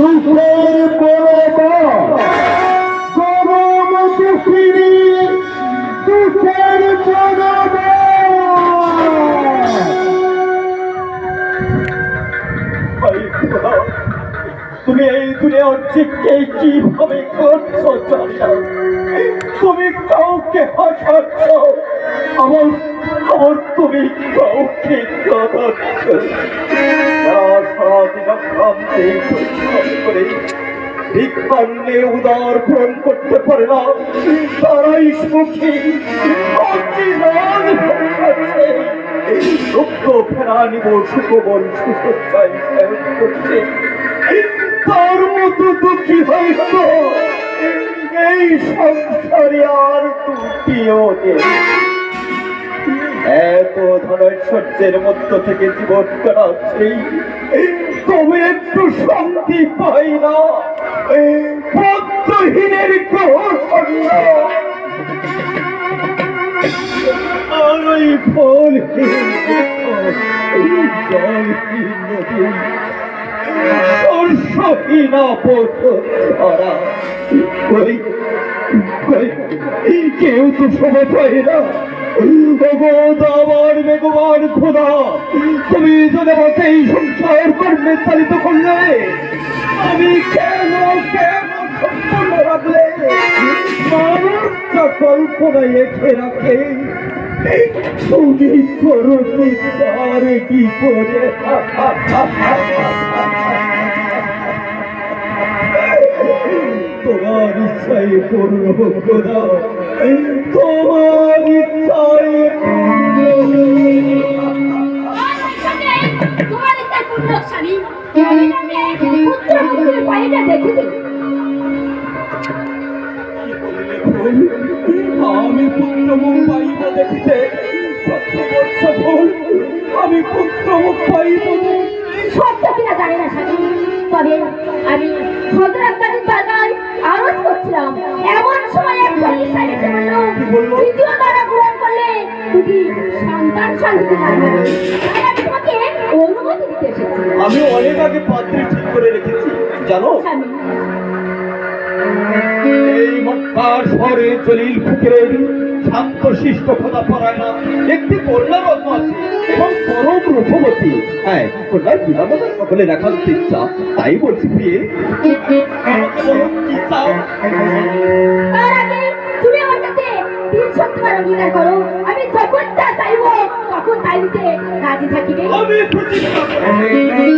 সুখের গরম দুঃখিনী সুখের তুমি এই দুনিয়ার চিককে কিভাবে করছো জানি না। তুমি কাউকে হাসাচ্ছ, আমার আমার তুমি কাউকে কাঁদাচ্ছ। সারাদিন ক্লান্তি পরিশ্রম করে ভিক্ষান্নে উদার পূরণ করতে পারে না, তারাই সুখী রক্ত ফেরা নিব সুকবল সুসজ্জায় করছে। তার মতো দুঃখী হয়তো এই সংসারে আর দুঃখীও নেই। এত ধনৈশ্বর্যের মধ্য থেকে জীবন কাটাচ্ছি, তবে একটু শান্তি পাই না। পদ্মহীনের আর ওই ফলহীন জলহীন নদী সরষহীনা ধরা, কেউ তো সময় পাই না। আমার বেগবান খোদা, তুমি যদি আমাকে এই সংসার কর্মে চালিত করলে, আমি কেন সম্পূর্ণ রাখলে মানুষটা কল্পনায় এঁকে রাখে, তুমি করো তার কি করে? তোমার ইচ্ছায় পূর্ণ খোদা, তোমার ইচ্ছায় আমি পুত্রমুখ পাইব দেখিতে, সত্যি বলছো ভুল, আমি পুত্রমুখ পাইব সত্য কিনা জানি না স্বামী, তবে আমি হযরতগঞ্জের দরগায় আরজ করছিলাম, এমন সময় একজন ইসাই এসে বলল, দ্বিতীয় দ্বারা গ্রহণ করলে তুমি সন্তান শান্তি পাবে। তাই আমি তোমাকে অনুমতি দিতে এসেছি। আমি অনেক আগে পাত্রী ঠিক করে রেখেছি জানো। এই মক্কার শহরে জলিল ফকিরের শান্ত শিষ্ট খোদা পরায়ণা একটি কন্যা রত্ন আছে এবং পরম রূপবতী। হ্যাঁ, কন্যার বিধানতা সকলে দেখার ইচ্ছা, তাই বলছি প্রিয়ে। তার আগে তুমি আমার কাছে 3 সপ্তাহ অঙ্গীকার করো, আমি যখন যা চাইবো তখন তাই দিতে রাজি থাকিবে। আমি প্রতিজ্ঞা করি।